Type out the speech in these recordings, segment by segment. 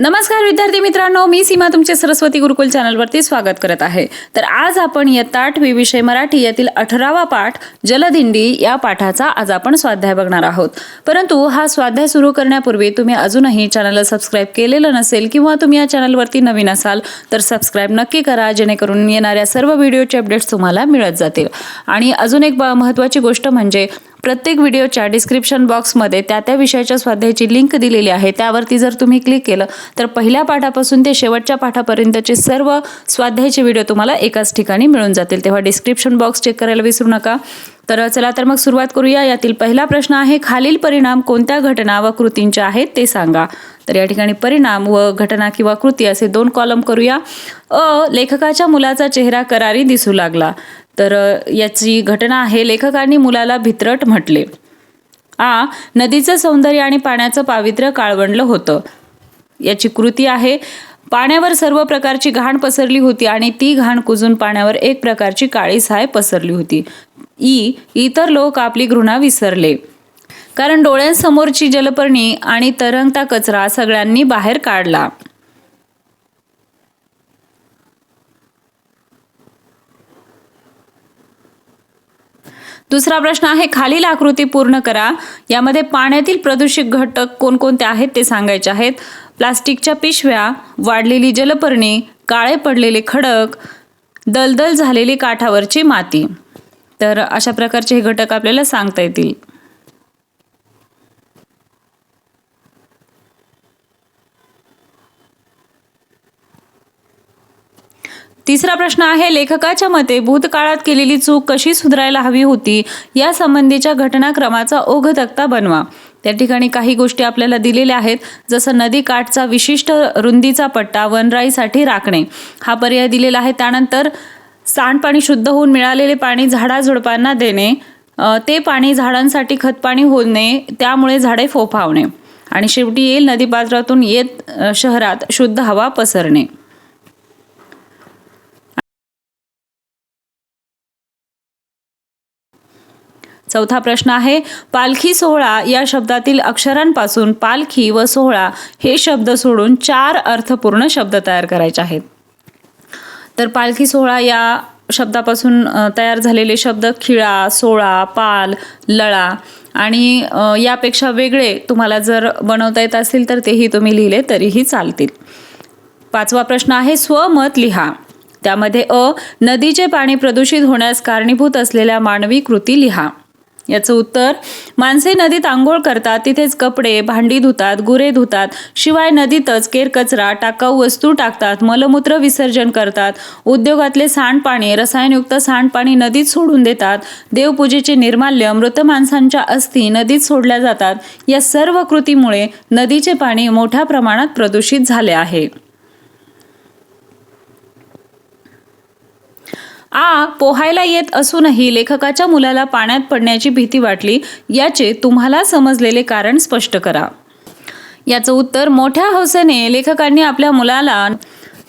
नमस्कार विद्यार्थी मित्रांनो, मी सीमा तुमचे सरस्वती गुरुकुल चॅनलवरती स्वागत करत आहे। तर आज आपण इयत्ता 8वी विषय मराठी यातील 18वा पाठ जलदिंडी या पाठाचा आज आपण स्वाध्याय बघणार आहोत। परंतु हा स्वाध्याय सुरू करण्यापूर्वी तुम्ही अजूनही चॅनलला सबस्क्राइब केलेलं नसेल किंवा तुम्ही या चॅनलवरती नवीन असाल तर सबस्क्राइब नक्की करा, जेणेकरून येणाऱ्या सर्व व्हिडिओचे अपडेट्स तुम्हाला मिळत जातील। आणि अजून एक महत्त्वाची गोष्ट म्हणजे प्रत्येक व्हिडिओच्या डिस्क्रिप्शन बॉक्समध्ये त्या विषयाच्या स्वाध्यायाची लिंक दिलेली आहे। त्यावरती जर तुम्ही क्लिक केलं तर पहिल्या पाठापासून ते शेवटच्या पाठापर्यंतचे सर्व स्वाध्यायाचे व्हिडिओ तुम्हाला एकाच ठिकाणी मिळून जातील। तेव्हा डिस्क्रिप्शन बॉक्स चेक करायला विसरू नका। तर चला तर मग सुरुवात करूया। यातील पहिला प्रश्न आहे, खालील परिणाम कोणत्या घटना व कृतींचे आहेत ते सांगा। तर या ठिकाणी परिणाम व घटना किंवा कृती असे दोन कॉलम करूया। लेखकाच्या मुलाचा चेहरा करारी दिसू लागला। तर याची घटना आहे, लेखकांनी मुलाला भित्रट म्हटले। नदीचं सौंदर्य आणि पाण्याचं पावित्र्य काळवंडलं होतं। याची कृती आहे, पाण्यावर सर्व प्रकारची घाण पसरली होती आणि ती घाण कुजून पाण्यावर एक प्रकारची काळी साय पसरली होती। इतर लोक आपली घृणा विसरले, कारण डोळ्यांसमोरची जलपर्णी आणि तरंगता कचरा सगळ्यांनी बाहेर काढला। दुसरा प्रश्न आहे, खालील आकृती पूर्ण करा। यामध्ये पाण्यातील प्रदूषित घटक कोणकोणते आहेत ते सांगायचे आहेत। प्लास्टिकच्या पिशव्या, वाढलेली जलपर्णी, काळे पडलेले खडक, दलदल झालेली काठावरची माती। तर अशा प्रकारचे हे घटक आपल्याला सांगता येतील। तिसरा प्रश्न आहे, लेखकाच्या मते भूतकाळात केलेली चूक कशी सुधारायला हवी होती या संबंधीच्या घटनाक्रमाचा ओघ तक्ता बनवा। त्या ठिकाणी काही गोष्टी आपल्याला दिलेल्या आहेत, जसं नदी काठचा विशिष्ट रुंदीचा पट्टा वनराईसाठी राखणे हा पर्याय दिलेला आहे। त्यानंतर सांडपाणी शुद्ध होऊन मिळालेले पाणी झाडाझुडपांना देणे, ते पाणी झाडांसाठी खतपाणी होणे, त्यामुळे झाडे फोफावणे, आणि शेवटी येईल नदीपात्रातून येत शहरात शुद्ध हवा पसरणे। चौथा प्रश्न आहे, पालखी सोहळा या शब्दातील अक्षरांपासून पालखी व सोहळा हे शब्द सोडून 4 अर्थपूर्ण शब्द तयार करायचे आहेत। तर पालखी सोहळा या शब्दापासून तयार झालेले शब्द खिळा, सोळा, पाल, लळा, आणि यापेक्षा वेगळे तुम्हाला जर बनवता येत असतील तर तेही तुम्ही लिहिले तरीही चालतील। पाचवा प्रश्न आहे, स्वमत लिहा। त्यामध्ये नदीचे पाणी प्रदूषित होण्यास कारणीभूत असलेल्या मानवी कृती लिहा। याचं उत्तर, माणसे नदीत आंघोळ करतात, तिथेच कपडे, भांडी धुतात, गुरे धुतात, शिवाय नदीतच केरकचरा, टाकाऊ वस्तू टाकतात, मलमूत्र विसर्जन करतात, उद्योगातले सांडपाणी, रसायनयुक्त सांडपाणी नदीत सोडून देतात, देवपूजेचे निर्माल्य, मृत माणसांच्या अस्थी नदीत सोडल्या जातात। या सर्व कृतीमुळे नदीचे पाणी मोठ्या प्रमाणात प्रदूषित झाले आहे। पोहायला येत असूनही लेखकाच्या मुलाला पाण्यात पडण्याची भीती वाटली, याचे तुम्हाला समजलेले कारण स्पष्ट करा। याचं उत्तर, मोठ्या हौसेने लेखकांनी आपल्या मुलाला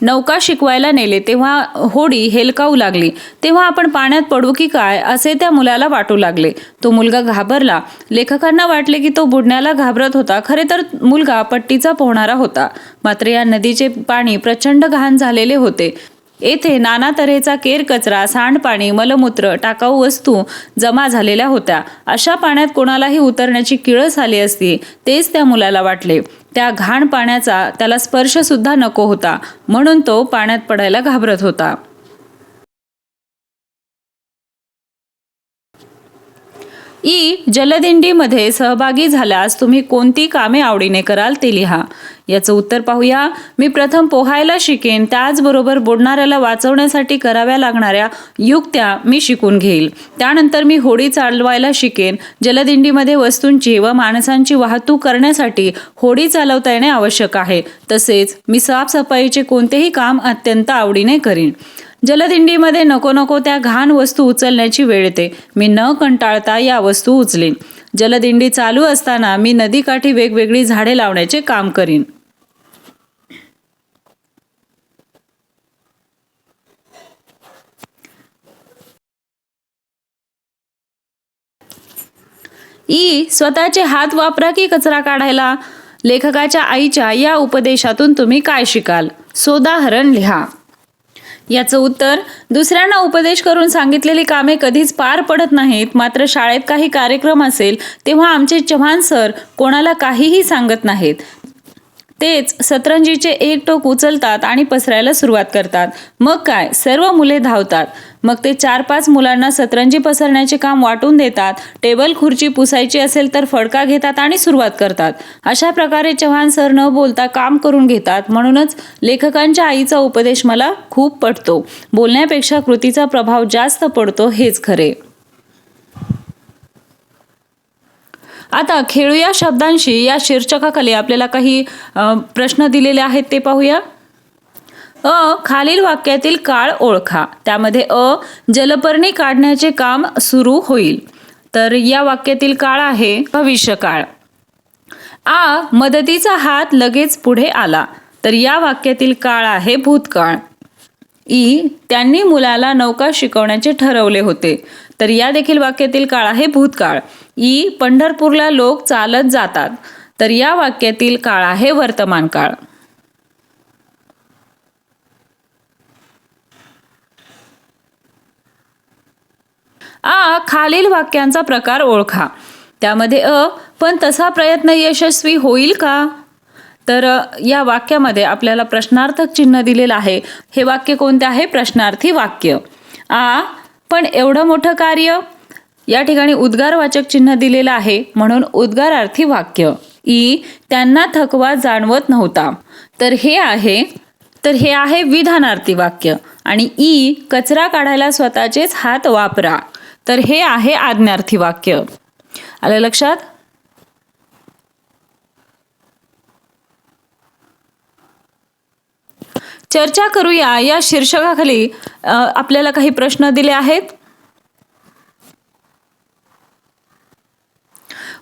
नौका शिकवायला नेले, तेव्हा होडी हेलकावू लागली, तेव्हा आपण पाण्यात पडू की काय असे त्या मुलाला वाटू लागले। तो मुलगा घाबरला। लेखकांना वाटले की तो बुडण्याला घाबरत होता, खरे तर मुलगा पट्टीचा पोहणारा होता। मात्र या नदीचे पाणी प्रचंड घाण झालेले होते। येथे नाना तऱ्हेचा केरकचरा, सांडपाणी, मलमूत्र, टाकाऊ वस्तू जमा झालेल्या होत्या। अशा पाण्यात कोणालाही उतरण्याची किळस आली असती, तेच त्या मुलाला वाटले। त्या घाण पाण्याचा त्याला स्पर्श सुद्धा नको होता, म्हणून तो पाण्यात पडायला घाबरत होता। जलदिंडीमध्ये सहभागी झाल्यास तुम्ही कोणती कामे आवडीने कराल ते लिहा। याचं उत्तर पाहूया। मी प्रथम पोहायला शिकेन, त्याचबरोबर बुडणाऱ्याला वाचवण्यासाठी कराव्या लागणाऱ्या युक्त्या मी शिकून घेईल। त्यानंतर मी होडी चालवायला शिकेन। जलदिंडीमध्ये वस्तूंची व माणसांची वाहतूक करण्यासाठी होडी चालवता येणे आवश्यक आहे। तसेच मी साफसफाईचे कोणतेही काम अत्यंत आवडीने करीन। जलदिंडीमध्ये नको नको त्या घाण वस्तू उचलण्याची वेळ येते, मी न कंटाळता या वस्तू उचलीन। जलदिंडी चालू असताना मी नदीकाठी वेगवेगळी झाडे लावण्याचे काम करीन। स्वतःचे हात वापरा की कचरा काढायला। लेखकाच्या आईच्या या उपदेशातून तुम्ही काय शिकाल? सोदाहरण लिहा. याचं उत्तर, दुसऱ्यांना उपदेश करून सांगितलेली कामे कधीच पार पडत नाहीत. मात्र शाळेत काही कार्यक्रम असेल तेव्हा आमचे चव्हाण सर कोणाला काहीही सांगत नाहीत. तेच सतरंजीचे एक टोक उचलतात आणि पसरायला सुरुवात करतात. मग काय, सर्व मुले धावतात. मग ते 4-5 मुलांना सतरंजी पसरण्याचे काम वाटून देतात. टेबल खुर्ची पुसायची असेल तर फडका घेतात आणि सुरुवात करतात. अशा प्रकारे चव्हाण सर न बोलता काम करून घेतात. म्हणूनच लेखकांच्या आईचा उपदेश मला खूप पटतो. बोलण्यापेक्षा कृतीचा प्रभाव जास्त पडतो, हेच खरे. आता खेळूया शब्दांशी या शीर्षकाखाली आपल्याला काही प्रश्न दिलेले आहेत ते पाहूया. खालील वाक्यातील काळ ओळखा. त्यामध्ये जलपर्णी काढण्याचे काम सुरू होईल. तर या वाक्यातील काळ आहे भविष्यकाळ. मदतीचा हात लगेच पुढे आला. तर या वाक्यातील काळ आहे भूतकाळ. त्यांनी मुलाला नौका शिकवण्याचे ठरवले होते. तर या देखील वाक्यातील काळ आहे भूतकाळ. पंढरपूरला लोक चालत जातात. तर या वाक्यातील काळ आहे वर्तमान काळ. खालील वाक्यांचा प्रकार ओळखा. त्यामध्ये पण तसा प्रयत्न यशस्वी होईल का? तर या वाक्यामध्ये आपल्याला प्रश्नार्थक चिन्ह दिलेलं आहे. हे वाक्य कोणते आहे? प्रश्नार्थी वाक्य. पण एवढं मोठं कार्य, या ठिकाणी उद्गारवाचक चिन्ह दिलेलं आहे म्हणून उद्गारार्थी वाक्य. त्यांना थकवा जाणवत नव्हता. तर हे आहे विधानार्थी वाक्य. आणि कचरा काढायला स्वतःचेच हात वापरा. तर हे आहे आज्ञार्थी वाक्य. आलं लक्षात? चर्चा करूया या शीर्षकाखाली आपल्याला काही प्रश्न दिले आहेत.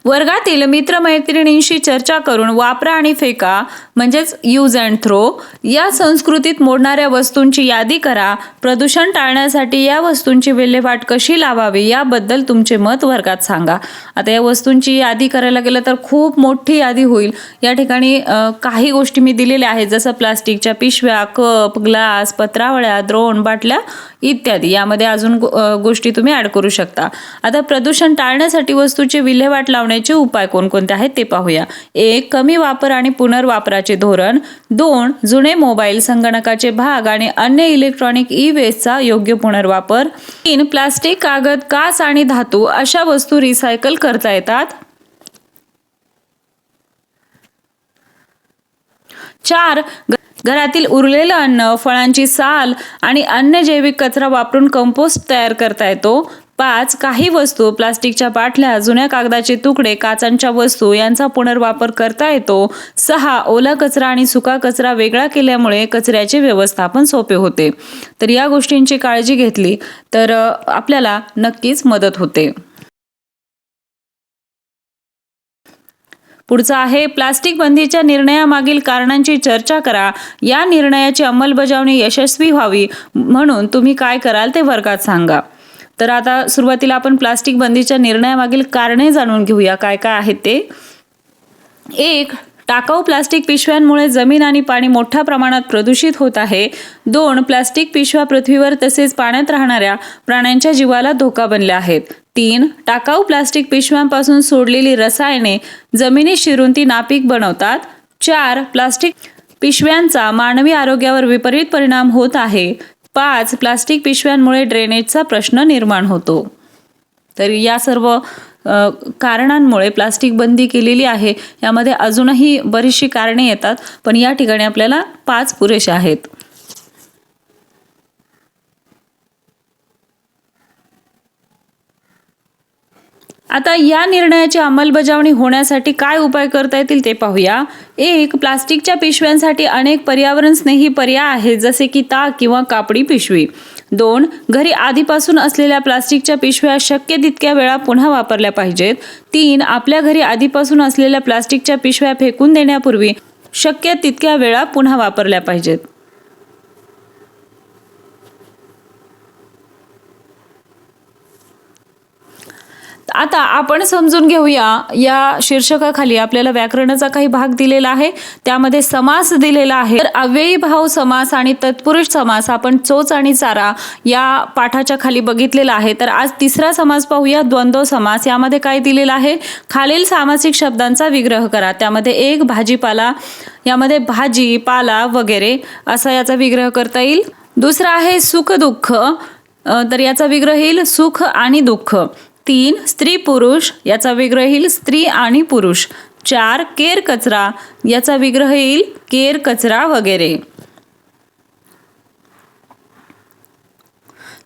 वर्गातील मित्रमैत्रिणींशी चर्चा करून वापरा आणि फेका म्हणजेच यूज अँड थ्रो या संस्कृतीत मोडणाऱ्या वस्तूंची यादी करा. प्रदूषण टाळण्यासाठी या वस्तूंची विल्हेवाट कशी लावावी याबद्दल तुमचे मत वर्गात सांगा. आता या वस्तूंची यादी करायला गेलं तर खूप मोठी यादी होईल. या ठिकाणी काही गोष्टी मी दिलेल्या आहेत, जसं प्लास्टिकच्या पिशव्या, कप, ग्लास, पत्रावळ्या, द्रोण, बाटल्या इत्यादी. यामध्ये अजून गोष्टी तुम्ही ऍड करू शकता. आता प्रदूषण टाळण्यासाठी वस्तूची विल्हेवाट लावण्याचे उपाय कोणकोणते आहेत ते पाहूया. 1. कमी वापर आणि पुनर्वापराचे धोरण. 2. जुने मोबाईल, संगणकाचे भाग आणि अन्य इलेक्ट्रॉनिक वेस्टचा योग्य पुनर्वापर. 3. प्लास्टिक, कागद, काच आणि धातू अशा वस्तू रिसायकल करता येतात. 4. घरातील उरलेलं अन्न, फळांची साल आणि अन्य जैविक कचरा वापरून कंपोस्ट तयार करता येतो. 5. काही वस्तू, प्लास्टिकच्या बाटल्या, जुन्या कागदाचे तुकडे, काचांच्या वस्तू यांचा पुनर्वापर करता येतो. 6. ओला कचरा आणि सुका कचरा वेगळा केल्यामुळे कचऱ्याचे व्यवस्थापन सोपे होते. तर या गोष्टींची काळजी घेतली तर आपल्याला नक्कीच मदत होते. पुढचा आहे प्लास्टिक बंदीच्या निर्णयामागील कारणांची चर्चा करा. या निर्णयाची अंमलबजावणी यशस्वी व्हावी म्हणून तुम्ही काय कराल ते वर्गात सांगा. तर आता सुरुवातीला आपण प्लास्टिक बंदीच्या निर्णयामागील कारणे जाणून घेऊया काय काय आहेत ते. 1. टाकाऊ प्लास्टिक पिशव्यांमुळे जमीन आणि पाणी मोठ्या प्रमाणात प्रदूषित होत आहे. 2. प्लास्टिक पिशव्या पृथ्वीवर तसेच पाण्यात राहणाऱ्या प्राण्यांच्या जीवाला धोका बनल्या आहेत. 3. टाकाऊ प्लास्टिक पिशव्यांपासून सोडलेली रसायने जमिनीत शिरून ती नापीक बनवतात. 4. प्लास्टिक पिशव्यांचा मानवी आरोग्यावर विपरीत परिणाम होत आहे. 5. प्लास्टिक पिशव्यांमुळे ड्रेनेजचा प्रश्न निर्माण होतो. तर या सर्व कारणांमुळे प्लास्टिक बंदी केलेली आहे. यामध्ये अजूनही बरीचशी कारणे येतात, पण या ठिकाणी आपल्याला 5 पुरेसे आहेत. आता या निर्णयाची अंमलबजावणी होण्यासाठी काय उपाय करता येतील ते पाहूया. 1. प्लास्टिकच्या पिशव्यांसाठी अनेक पर्यावरण स्नेही पर्याय आहेत, जसे की ताग किंवा कापडी पिशवी. 2. घरी आधीपासून असलेल्या प्लास्टिकच्या पिशव्या शक्य तितक्या वेळा पुन्हा वापरल्या पाहिजेत. 3. आपल्या घरी आधीपासून असलेल्या प्लास्टिकच्या पिशव्या फेकून देण्यापूर्वी शक्य तितक्या वेळा पुन्हा वापरल्या पाहिजेत. आता आपण समजून घेऊया, या शीर्षकाखाली आपल्याला व्याकरणाचा काही भाग दिलेला आहे, त्यामध्ये समास दिलेला आहे. तर अव्ययी भाव समास आणि तत्पुरुष समास आपण चोच आणि चारा या पाठाच्या खाली बघितलेला आहे. तर आज तिसरा समास पाहूया, द्वंद्व समास. यामध्ये काय दिलेला आहे, खालील सामासिक शब्दांचा विग्रह करा. त्यामध्ये एक भाजीपाला, यामध्ये भाजी पाला वगैरे असा याचा विग्रह करता येईल. दुसरा आहे सुख दुःख, तर याचा विग्रह येईल सुख आणि दुःख. 3 स्त्री पुरुष, याचा विग्रह येईल स्त्री आणि पुरुष. 4 केर कचरा, याचा विग्रह येईल केर कचरा वगैरे.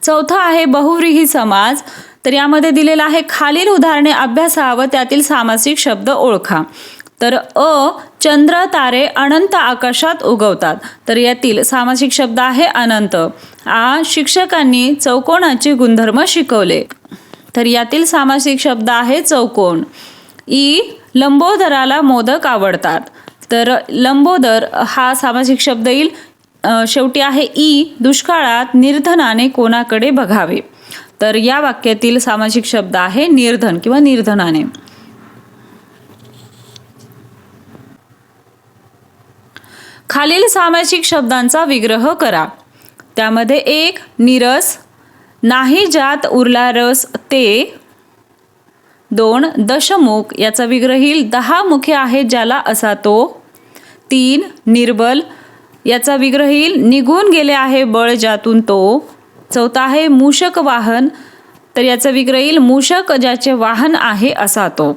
चौथा आहे बहुव्रीही समास. तर यामध्ये दिलेला आहे खालील उदाहरणे अभ्यासा व त्यातील सामासिक शब्द ओळखा. तर चंद्र तारे अनंत आकाशात उगवतात. तर यातील सामासिक शब्द आहे अनंत. शिक्षकांनी चौकोनाचे गुणधर्म शिकवले. तर यातील सामासिक शब्द आहे चौकोन. लंबोदराला मोदक आवडतात. तर लंबोदर हा सामासिक शब्द येईल. शेवटी आहे दुष्काळात निर्धनाने कोणाकडे बघावे. तर या वाक्यातील सामासिक शब्द आहे निर्धन किंवा निर्धनाने. खालील सामासिक शब्दांचा विग्रह करा. त्यामध्ये 1 नीरस, नाही ज्यात उरला रस ते. 2 दशमुख, याचा विग्रह येईल 10 मुखे आहेत ज्याला असा तो. 3 निर्बल, याचा विग्रह येईल निघून गेले आहे बळ ज्यातून तो. 4 आहे मूषक वाहन, तर याचा विग्रह येईल मूषक ज्याचे वाहन आहे असा तो.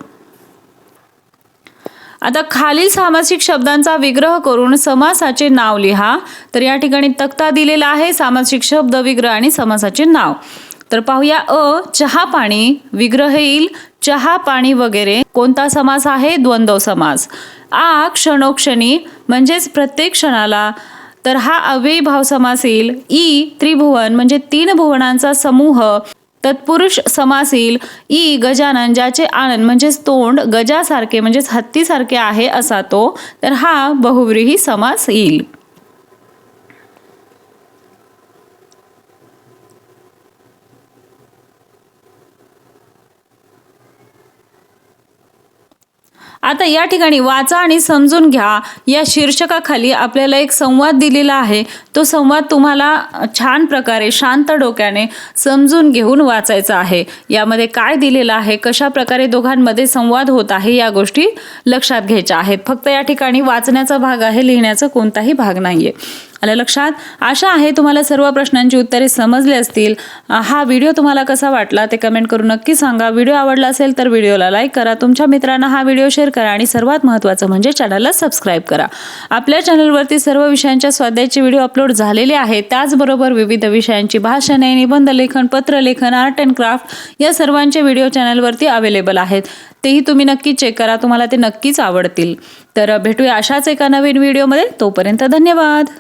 आता खालील सामासिक शब्दांचा विग्रह करून समासाचे नाव लिहा. तर या ठिकाणी तक्ता दिलेला आहे, सामासिक शब्द विग्रह आणि समासाचे नाव. तर पाहूया, चहा पाणी, विग्रह येईल चहा पाणी वगैरे. कोणता समास आहे, द्वंद्व समास. क्षणोक्षणी, म्हणजेच प्रत्येक क्षणाला, तर हा अव्ययी भाव समास येईल. त्रिभुवन, म्हणजे 3 भुवनांचा समूह. तत्पुरुष समास येईल गजानन, ज्याचे आनन म्हणजेच तोंड गजासारखे म्हणजेच हत्तीसारखे आहे असा तो. तर हा बहुव्रीही समास येईल. आता या ठिकाणी वाचा आणि समजून घ्या. या शीर्षकाखाली आपल्याला एक संवाद दिलेला आहे. तो संवाद तुम्हाला छान प्रकारे शांत डोक्याने समजून घेऊन वाचायचा आहे. यामध्ये काय दिलेलं आहे, कशा प्रकारे दोघांमध्ये संवाद होत आहे, या गोष्टी लक्षात घ्यायच्या आहेत. फक्त या ठिकाणी वाचण्याचा भाग आहे, लिहिण्याचा कोणताही भाग नाहीये. आलं लक्षात? आशा आहे तुम्हाला सर्व प्रश्नांची उत्तरे समजली असतील. हा व्हिडिओ तुम्हाला कसा वाटला ते कमेंट करून नक्की सांगा. व्हिडिओ आवडला असेल तर व्हिडिओला लाईक करा, तुमच्या मित्रांना हा व्हिडिओ शेअर करा आणि सर्वात महत्त्वाचं म्हणजे चॅनलला सबस्क्राईब करा. आपल्या चॅनलवरती सर्व विषयांच्या स्वाध्यायाचे व्हिडिओ अपलोड झालेले आहेत. त्याचबरोबर विविध विषयांची भाषणे, निबंध लेखन, पत्रलेखन, आर्ट अँड क्राफ्ट या सर्वांचे व्हिडिओ चॅनलवरती अवेलेबल आहेत. तेही तुम्ही नक्की चेक करा, तुम्हाला ते नक्कीच आवडतील. तर भेटूया अशाच एका नवीन व्हिडिओमध्ये. तोपर्यंत धन्यवाद.